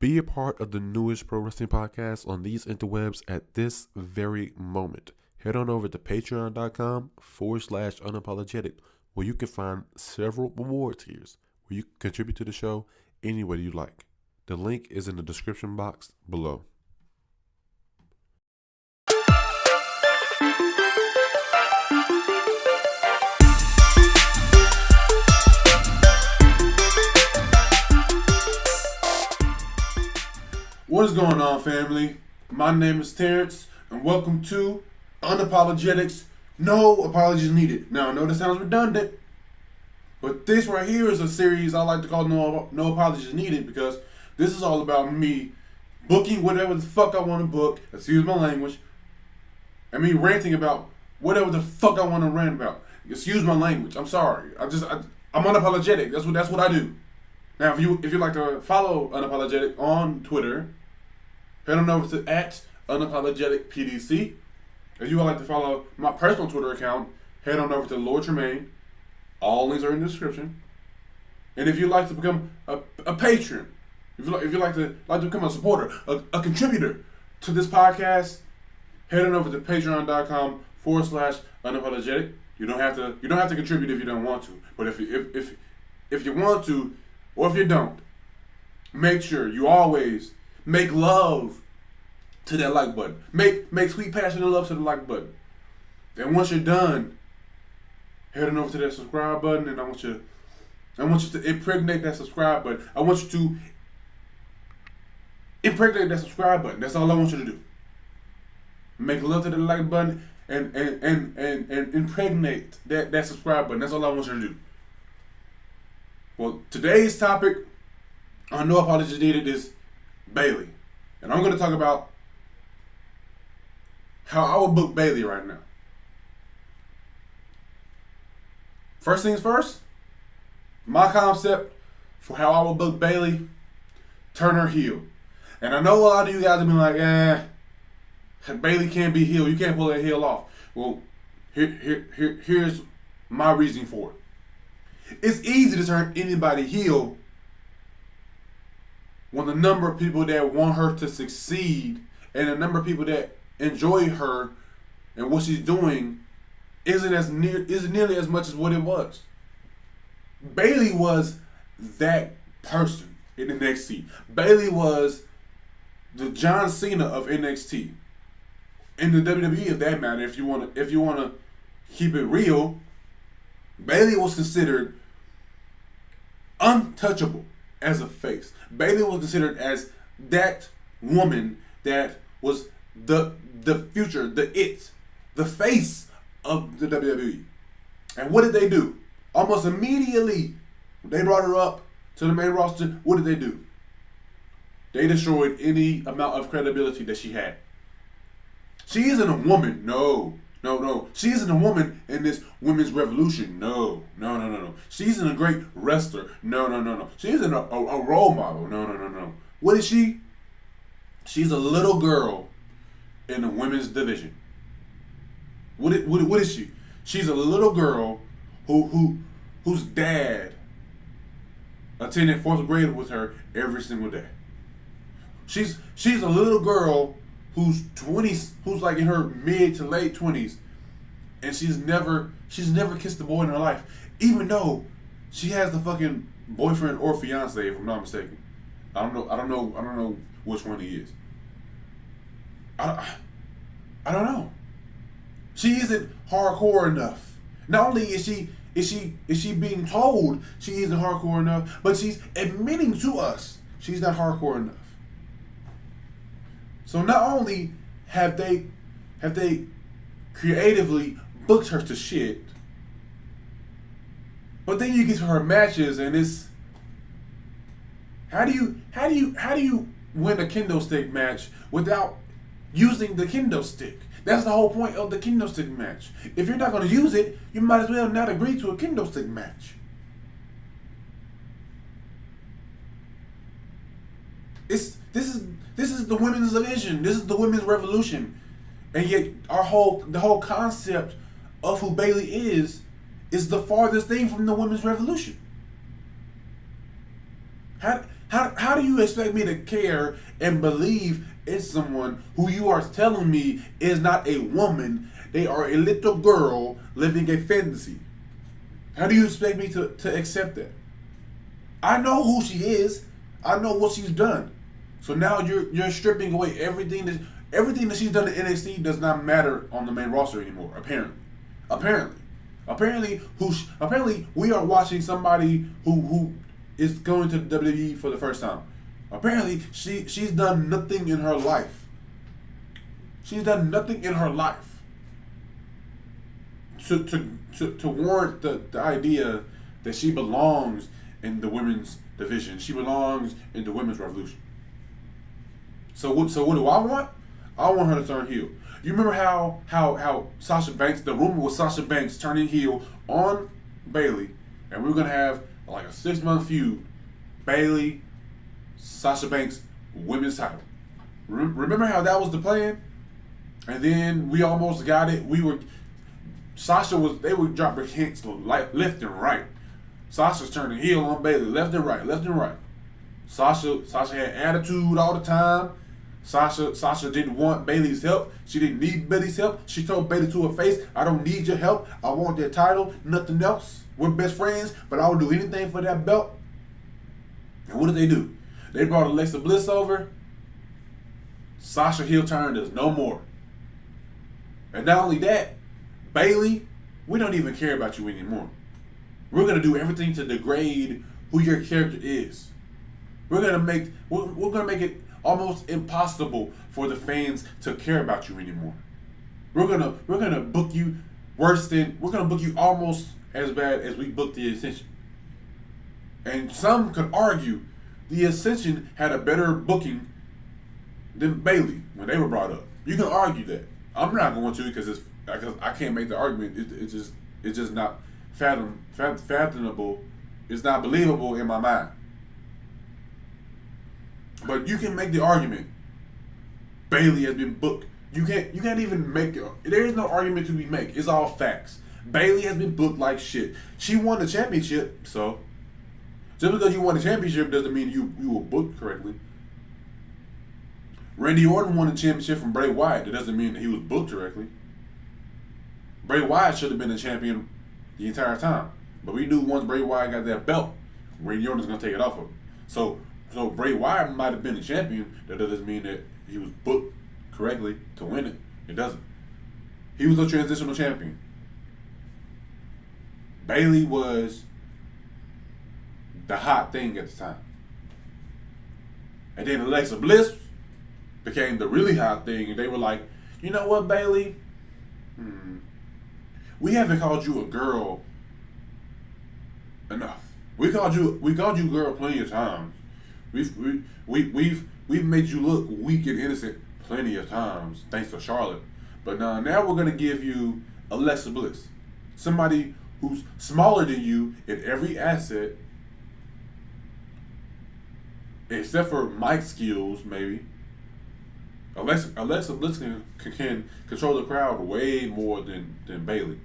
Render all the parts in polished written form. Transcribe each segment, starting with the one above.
Be a part of the newest pro wrestling podcast on these interwebs at this very moment. Head on over to patreon.com/unapologetic, where you can find several reward tiers where you can contribute to the show any way you like. The link is in the description box below. What is going on, family? My name is Terrence, and welcome to Unapologetics. No apologies needed. Now, I know this sounds redundant, but this right here is a series I like to call No Apologies Needed, because this is all about me booking whatever the fuck I want to book, excuse my language, and me ranting about whatever the fuck I want to rant about. Excuse my language. I'm sorry. I'm unapologetic. That's what I do. Now, if you like to follow Unapologetic on Twitter, head on over to @unapologeticpdc. If you would like to follow my personal Twitter account, head on over to Lord Tremaine. All links are in the description. And if you'd like to become a patron, if you like to become a supporter, a contributor to this podcast, head on over to patreon.com/unapologetic. You don't have to contribute if you don't want to. But if you want to, or if you don't, make sure you always make love to that like button. Make sweet passionate love to the like button. And once you're done, head on over to that subscribe button, and I want you to impregnate that subscribe button. I want you to impregnate that subscribe button. That's all I want you to do. Make love to the like button and impregnate that subscribe button. That's all I want you to do. Well, today's topic on No Apologies Needed is Bayley. And I'm going to talk about how I would book Bayley right now. First things first, my concept for how I would book Bayley: turn her heel. And I know a lot of you guys have been like, Bayley can't be heel. You can't pull that heel off. Well, here's my reasoning for it. It's easy to turn anybody heel when the number of people that want her to succeed and the number of people that enjoy her and what she's doing isn't nearly as much as what it was. Bayley was that person in NXT. Bayley was the John Cena of NXT. In the WWE, of that matter, if you wanna keep it real, Bayley was considered untouchable as a face. Bayley was considered as that woman that was the future, the face of the WWE. And what did they do? Almost immediately, they brought her up to the main roster. What did they do? They destroyed any amount of credibility that she had. She isn't a woman. No. She isn't a woman in this women's revolution. No. She isn't a great wrestler. No. She isn't a role model. No. What is she? She's a little girl in the women's division. What is she? She's a little girl whose dad attended 4th grade with her every single day. She's a little girl who's like in her mid to late 20s, and she's never kissed a boy in her life, even though she has the fucking boyfriend or fiance, if I'm not mistaken. I don't know which one he is. I don't know. She isn't hardcore enough. Not only is she being told she isn't hardcore enough, but she's admitting to us she's not hardcore enough. So not only have they creatively booked her to shit, but then you get to her matches and it's how do you win a kendo stick match without using the kendo stick? That's the whole point of the kendo stick match. If you're not going to use it, you might as well not agree to a kendo stick match. This is the women's division. This is the women's revolution, and yet the whole concept of who Bayley is the farthest thing from the women's revolution. How How do you expect me to care and believe in someone who you are telling me is not a woman? They are a little girl living a fantasy. How do you expect me to accept that? I know who she is. I know what she's done. So now you're stripping away everything that she's done in NXT does not matter on the main roster anymore. Apparently we are watching somebody who is going to the WWE for the first time. Apparently she's done nothing in her life. She's done nothing in her life to warrant the idea that she belongs in the women's division. She belongs in the women's revolution. So what do I want? I want her to turn heel. You remember how Sasha Banks, the rumor was Sasha Banks turning heel on Bayley, and we were gonna have like a 6-month feud. Bayley, Sasha Banks, women's title. Remember how that was the plan? And then we almost got it. They were dropping hints left and right. Sasha's turning heel on Bayley, left and right. Sasha had attitude all the time. Sasha didn't want Bayley's help. She didn't need Bayley's help. She told Bayley to her face, I don't need your help. I want that title, nothing else. We're best friends, but I will do anything for that belt. And what did they do? They brought Alexa Bliss over. Sasha heel turn is no more. And not only that, Bayley, we don't even care about you anymore. We're gonna do everything to degrade who your character is. We're gonna make it almost impossible for the fans to care about you anymore. We're gonna book you we're gonna book you almost as bad as we booked the Ascension. And some could argue the Ascension had a better booking than Bayley when they were brought up. You can argue that. I'm not going to because I can't make the argument. It's just not fathomable. It's not believable in my mind. But you can make the argument. Bayley has been booked. You can't even make it. There is no argument to be made. It's all facts. Bayley has been booked like shit. She won the championship, so just because you won the championship doesn't mean you were booked correctly. Randy Orton won the championship from Bray Wyatt. That doesn't mean that he was booked correctly. Bray Wyatt should have been the champion the entire time. But we knew once Bray Wyatt got that belt, Randy Orton was going to take it off of him. So Bray Wyatt might have been the champion. That doesn't mean that he was booked correctly to win it. It doesn't. He was a transitional champion. Bayley was the hot thing at the time. And then Alexa Bliss became the really hot thing, and they were like, you know what, Bayley? We haven't called you a girl enough. We called you girl plenty of times. We've made you look weak and innocent plenty of times, thanks to Charlotte. But now we're gonna give you Alexa Bliss, somebody who's smaller than you in every asset, except for mic skills, maybe. Alexa Bliss can control the crowd way more than Bayley.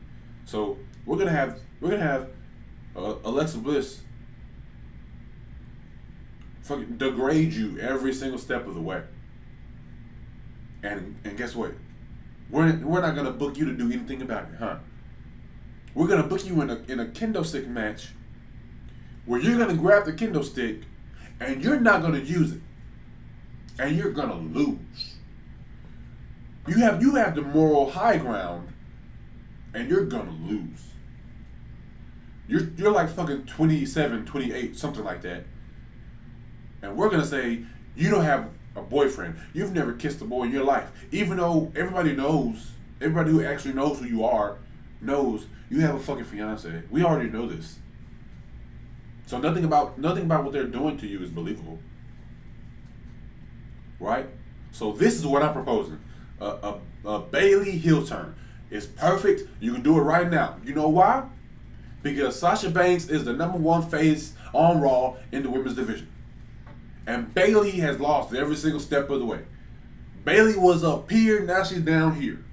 So we're gonna have Alexa Bliss fucking degrade you every single step of the way. And guess what? We're not gonna book you to do anything about it, huh? We're gonna book you in a kendo stick match where you're gonna grab the kendo stick and you're not gonna use it, and you're gonna lose. You have the moral high ground, and you're gonna lose. You're like fucking 27, 28, something like that. And we're gonna say you don't have a boyfriend. You've never kissed a boy in your life, even though everybody who actually knows who you are, knows you have a fucking fiance. We already know this. So nothing about what they're doing to you is believable, right? So this is what I'm proposing: a Bayley heel turn. It's perfect. You can do it right now. You know why? Because Sasha Banks is the #1 face on Raw in the women's division, and Bayley has lost every single step of the way. Bayley was up here, now she's down here.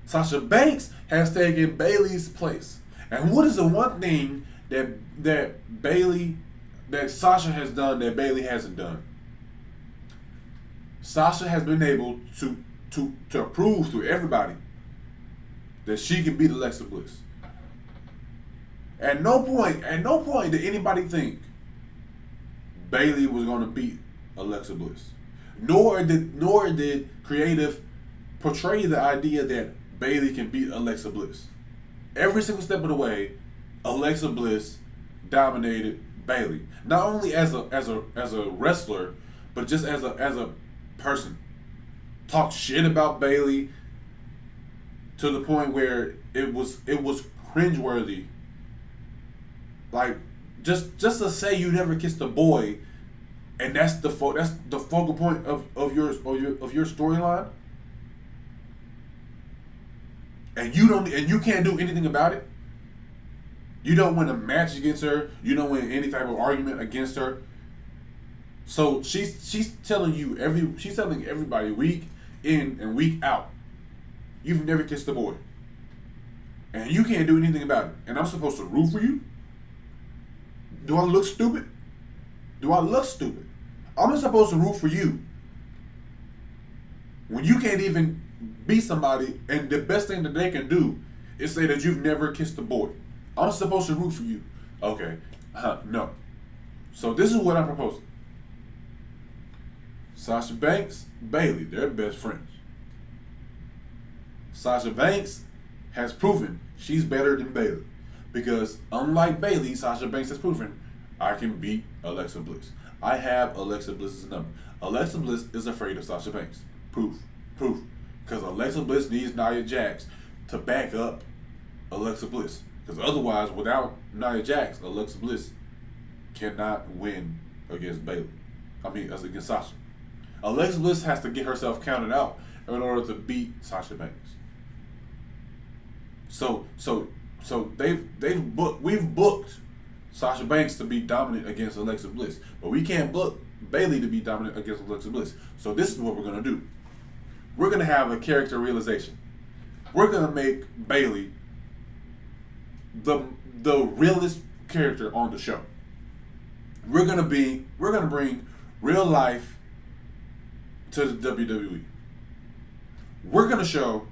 Sasha Banks has taken Bayley's place. And what is the one thing that Bayley that Sasha has done that Bayley hasn't done. Sasha has been able to prove to everybody that she can beat Alexa Bliss. At no point did anybody think Bayley was going to beat Alexa Bliss. Nor did creative portray the idea that Bayley can beat Alexa Bliss. Every single step of the way, Alexa Bliss dominated Bayley. Not only as a wrestler, but just as a person. Talked shit about Bayley to the point where it was cringeworthy. Like just to say you never kissed a boy, and that's the focal point of your storyline, and you can't do anything about it. You don't win a match against her. You don't win any type of argument against her. So she's telling everybody week in and week out, you've never kissed a boy, and you can't do anything about it. And I'm supposed to root for you? Do I look stupid? I'm supposed to root for you when you can't even beat somebody, and the best thing that they can do is say that you've never kissed a boy. I'm supposed to root for you. Okay. No. So this is what I'm proposing. Sasha Banks, Bayley, they're best friends. Sasha Banks has proven she's better than Bayley. Because unlike Bayley, Sasha Banks has proven I can beat Alexa Bliss. I have Alexa Bliss's number. Alexa Bliss is afraid of Sasha Banks. Proof. Because Alexa Bliss needs Nia Jax to back up Alexa Bliss. Because otherwise, without Nia Jax, Alexa Bliss cannot win against Bayley. Against Sasha. Alexa Bliss has to get herself counted out in order to beat Sasha Banks. So we've booked Sasha Banks to be dominant against Alexa Bliss, but we can't book Bayley to be dominant against Alexa Bliss. So this is what we're gonna do. We're gonna have a character realization. We're gonna make Bayley the realest character on the show. We're gonna bring real life to the WWE. We're gonna show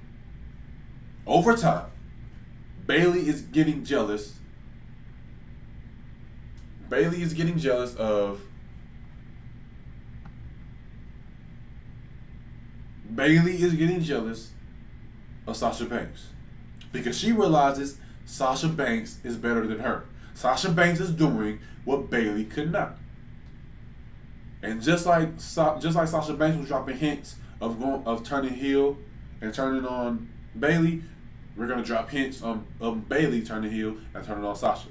over time Bayley is getting jealous. Bayley is getting jealous of Sasha Banks because she realizes Sasha Banks is better than her. Sasha Banks is doing what Bayley could not. And just like Sasha Banks was dropping hints of turning heel and turning on Bayley, we're gonna drop hints of Bayley turning heel and turning on Sasha.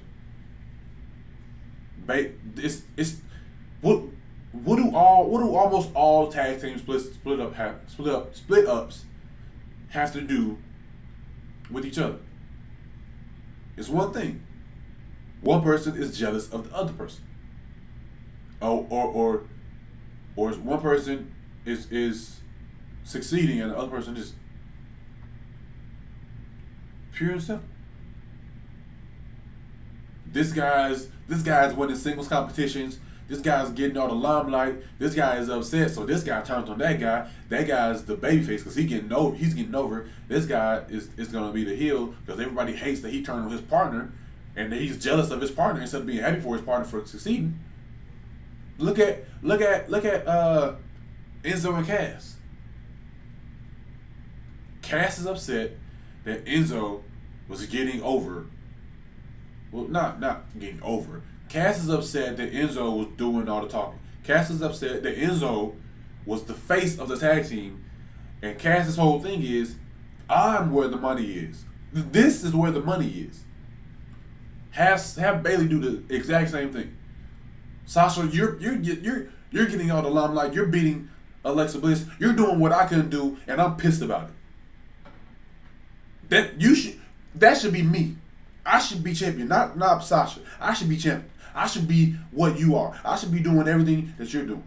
What do almost all tag team split ups have to do with each other? It's one thing. One person is jealous of the other person. Or one person is succeeding and the other person is pure and simple. This guy's winning singles competitions. This guy's getting all the limelight. This guy is upset, so this guy turns on that guy. That guy's the babyface because he's getting over. This guy is gonna be the heel because everybody hates that he turned on his partner, and that he's jealous of his partner instead of being happy for his partner for succeeding. Look at Enzo and Cass. Cass is upset that Enzo was getting over. Well, not getting over. Cass is upset that Enzo was doing all the talking. Cass is upset that Enzo was the face of the tag team, and Cass's whole thing is, I'm where the money is. This is where the money is. Have Bayley do the exact same thing. Sasha, you're getting all the limelight. You're beating Alexa Bliss. You're doing what I couldn't do, and I'm pissed about it. That should be me. I should be champion, not Sasha. I should be champion. I should be what you are. I should be doing everything that you're doing.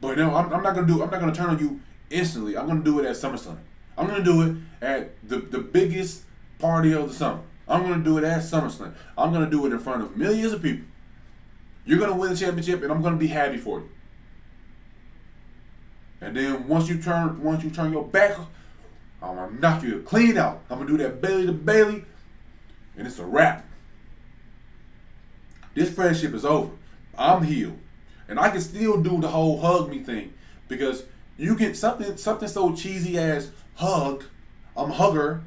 But no, I'm not gonna turn on you instantly. I'm gonna do it at SummerSlam. I'm gonna do it at the biggest party of the summer. I'm gonna do it at SummerSlam. I'm gonna do it in front of millions of people. You're gonna win the championship, and I'm gonna be happy for you. And then once you turn your back, I'm gonna knock you clean out. I'm gonna do that Bayley to Bayley, and it's a wrap. This friendship is over. I'm healed, and I can still do the whole hug me thing because you can something so cheesy as hug. I'm a hugger.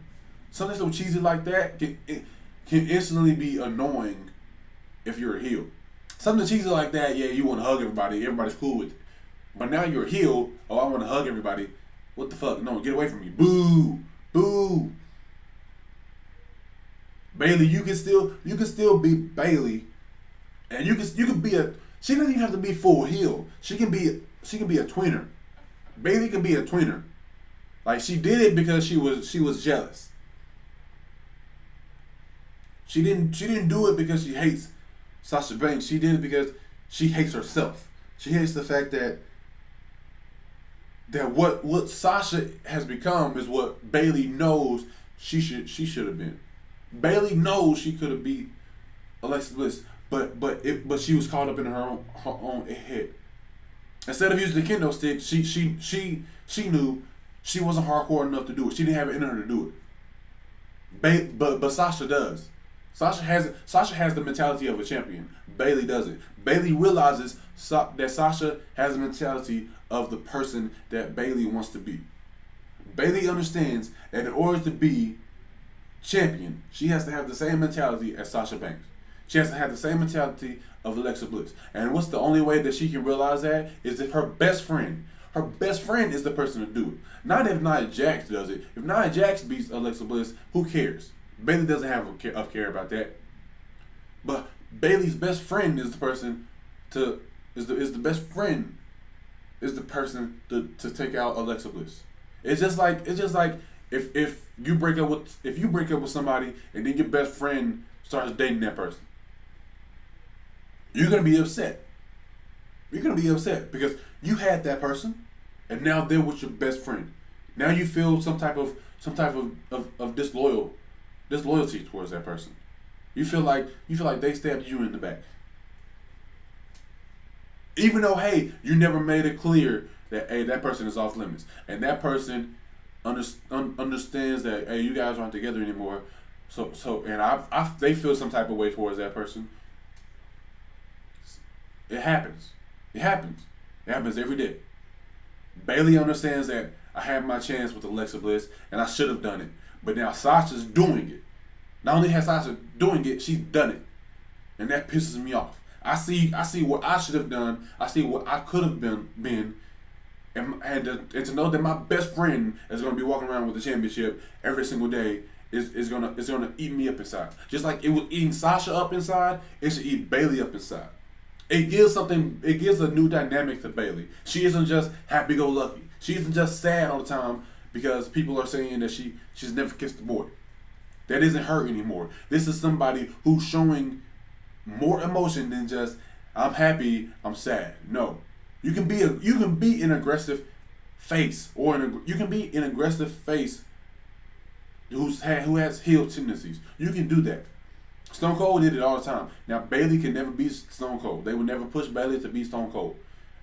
Something so cheesy like that can instantly be annoying if you're a heel. Something cheesy like that, yeah, you want to hug everybody. Everybody's cool with it. But now you're a heel. Oh, I want to hug everybody. What the fuck? No, get away from me. Boo, boo. Bayley, you can still be Bayley, and you can be a. She doesn't even have to be full heel. She can be a tweener. Bayley can be a tweener. Like she did it because she was jealous. She didn't do it because she hates Sasha Banks. She did it because she hates herself. She hates the fact that what Sasha has become is what Bayley knows she should have been. Bayley knows she could have beat Alexa Bliss, but she was caught up in her own head. Instead of using the kendo stick, she knew she wasn't hardcore enough to do it. She didn't have it in her to do it. But Sasha does. Sasha has the mentality of a champion. Bayley doesn't. Bayley realizes that Sasha has the mentality of the person that Bayley wants to be. Bayley understands that in order to be champion, she has to have the same mentality as Sasha Banks. She has to have the same mentality of Alexa Bliss. And what's the only way that she can realize that is if her best friend is the person to do it. Not if Nia Jax does it. If Nia Jax beats Alexa Bliss, who cares? Bayley doesn't have a care about that. But Bayley's best friend is the person to take out Alexa Bliss. It's just like if you break up with somebody and then your best friend starts dating that person. You're gonna be upset. You're gonna be upset because you had that person and now they're with your best friend. Now you feel some type of disloyalty towards that person. You feel like they stabbed you in the back. Even though, hey, you never made it clear that, hey, that person is off limits. And that person understands that, hey, you guys aren't together anymore. And they feel some type of way towards that person. It happens. It happens. It happens every day. Bayley understands that I had my chance with Alexa Bliss and I should have done it. But now Sasha's doing it. Not only has Sasha doing it, she's done it. And that pisses me off. I see what I should have done. I see what I could have been, and to know that my best friend is gonna be walking around with the championship every single day is gonna eat me up inside. Just like it was eating Sasha up inside, it should eat Bayley up inside. It gives a new dynamic to Bayley. She isn't just happy-go-lucky. She isn't just sad all the time because people are saying that she's never kissed a boy. That isn't her anymore. This is somebody who's showing more emotion than just I'm happy, I'm sad. No, you can be an aggressive face, or you can be an aggressive face who has heel tendencies. You can do that. Stone Cold did it all the time. Now Bayley can never be Stone Cold. They would never push Bayley to be Stone Cold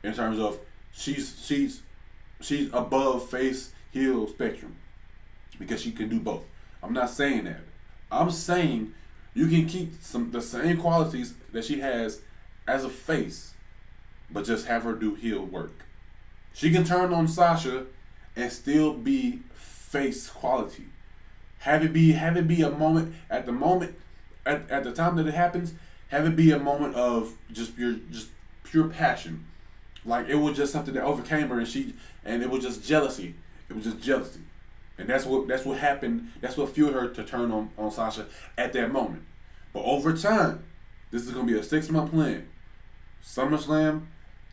in terms of she's above face heel spectrum because she can do both. I'm not saying that. I'm saying you can keep the same qualities that she has as a face, but just have her do heel work. She can turn on Sasha and still be face quality. Have it be a moment at the time that it happens. Have it be a moment of just pure passion, like it was just something that overcame her, and it was just jealousy. It was just jealousy. And that's what happened. That's what fueled her to turn on Sasha at that moment. But over time, this is gonna be a 6-month plan. SummerSlam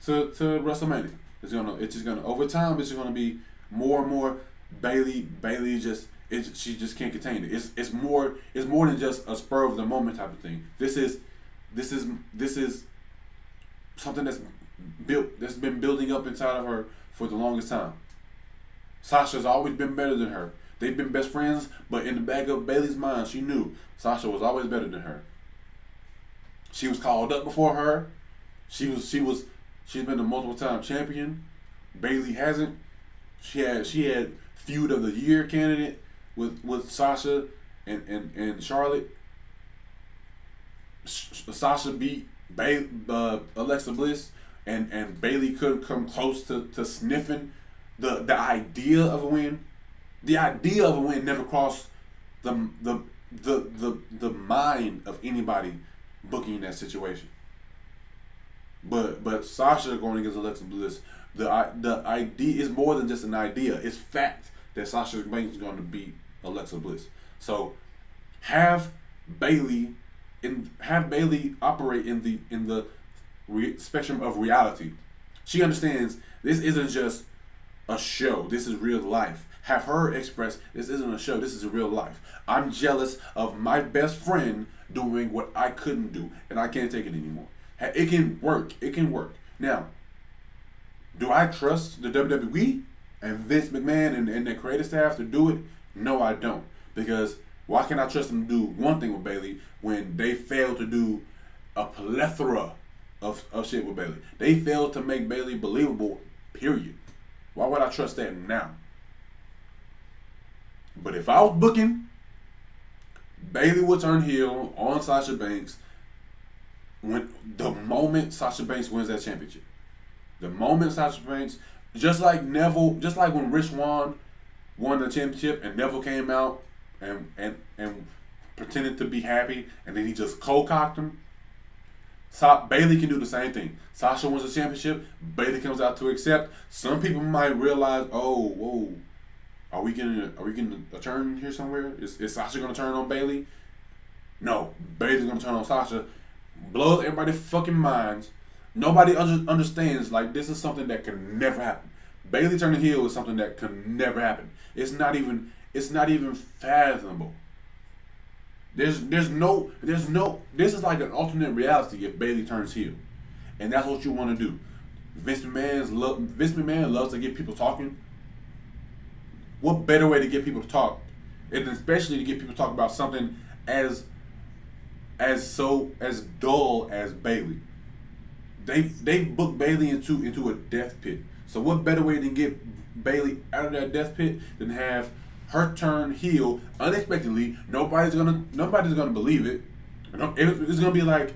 to WrestleMania. It's just gonna over time. It's just gonna be more and more Bayley. She just can't contain it. It's more than just a spur of the moment type of thing. This is something that's been building up inside of her for the longest time. Sasha's always been better than her, They've been best friends, but in the back of Bayley's mind, she knew Sasha was always better than her. She was called up before her. She's been a multiple time champion. Bayley hasn't. She had feud of the year candidate with Sasha and Charlotte. Sasha beat Alexa Bliss, and Bayley couldn't come close to sniffing the idea of a win. The idea of a win never crossed the mind of anybody booking that situation. But Sasha going against Alexa Bliss, the idea is more than just an idea. It's fact that Sasha Banks is going to beat Alexa Bliss. So have Bayley operate in the spectrum of reality. She understands this isn't just a show. This is real life. Have her express this isn't a show. This is a real life. I'm jealous of my best friend doing what I couldn't do, and I can't take it anymore. It can work. It can work. Now, do I trust the WWE and Vince McMahon and their creative staff to do it? No, I don't. Because why can't I trust them to do one thing with Bayley when they failed to do a plethora of shit with Bayley? They failed to make Bayley believable, period. Why would I trust that now? But if I was booking, Bayley would turn heel on Sasha Banks when the moment Sasha Banks wins that championship. The moment Sasha Banks, just like when Rich Swann won the championship and Neville came out and pretended to be happy and then he just cold-cocked him. Bayley can do the same thing. Sasha wins the championship, Bayley comes out to accept. Some people might realize, oh, whoa, are we getting a turn here somewhere? Is Sasha gonna turn on Bayley? No, Bayley's gonna turn on Sasha. Blows everybody's fucking minds. Nobody understands, like, this is something that can never happen. Bayley turning heel is something that can never happen. It's not even fathomable. There's no this is like an alternate reality if Bayley turns heel. And that's what you want to do. Vince McMahon loves to get people talking. What better way to get people to talk? And especially to get people to talk about something as dull as Bayley. They booked Bayley into a death pit. So what better way to get Bayley out of that death pit than have her turn heel unexpectedly? Nobody's gonna believe it. It's gonna be like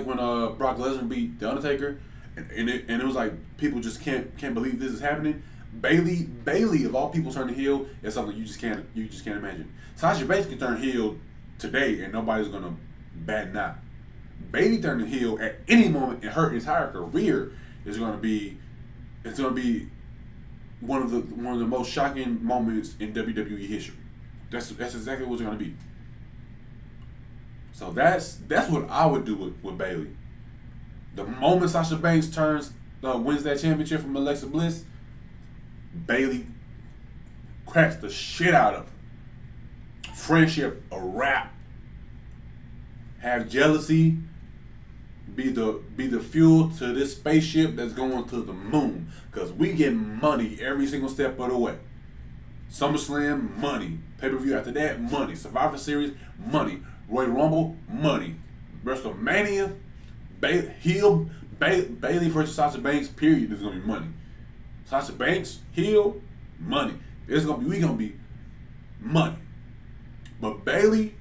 when Brock Lesnar beat The Undertaker, and it was like people just can't believe this is happening. Bayley of all people turning heel is something you just can't imagine. Sasha Banks can turn heel today and nobody's gonna bat an eye. Bayley turning heel at any moment in her entire career is gonna be one of the most shocking moments in WWE history. That's exactly what it's gonna be. So that's what I would do with Bayley. The moment Sasha Banks wins that championship from Alexa Bliss, Bayley cracks the shit out of her. Friendship a wrap. Have jealousy be the fuel to this spaceship that's going to the moon. Because we get money every single step of the way. SummerSlam, money. Pay-per-view after that, money. Survivor Series, money. Royal Rumble, money. WrestleMania, Bayley versus Sasha Banks, period, is going to be money. Sasha Banks, heel, money. We gonna be money. But Bayley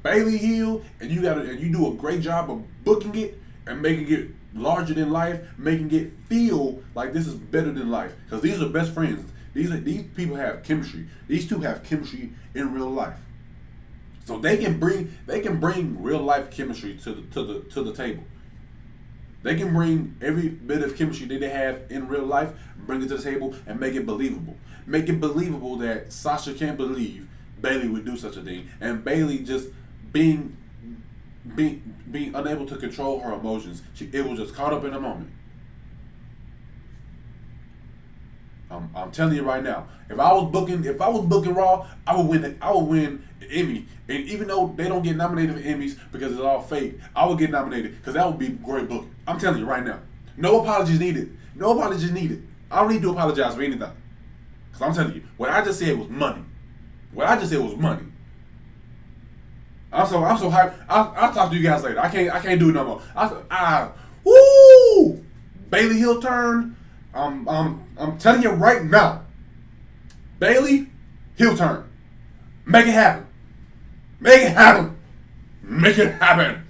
heel, and you do a great job of booking it and making it larger than life, making it feel like this is better than life. Because these are best friends. These people have chemistry. These two have chemistry in real life. So they can bring real life chemistry to the table. They can bring every bit of chemistry that they have in real life, bring it to the table, and make it believable. Make it believable that Sasha can't believe Bayley would do such a thing, and Bayley just being unable to control her emotions. It was just caught up in a moment. I'm telling you right now, if I was booking Raw, I would win an Emmy. And even though they don't get nominated for Emmys because it's all fake, I would get nominated because that would be great booking. I'm telling you right now. No apologies needed. I don't need to apologize for anything. Because I'm telling you, what I just said was money. What I just said was money. I'm so hyped. I'll talk to you guys later. I can't do it no more. Woo! Bayley heel turn. I'm telling you right now. Bayley heel turn. Make it happen. Make it happen. Make it happen.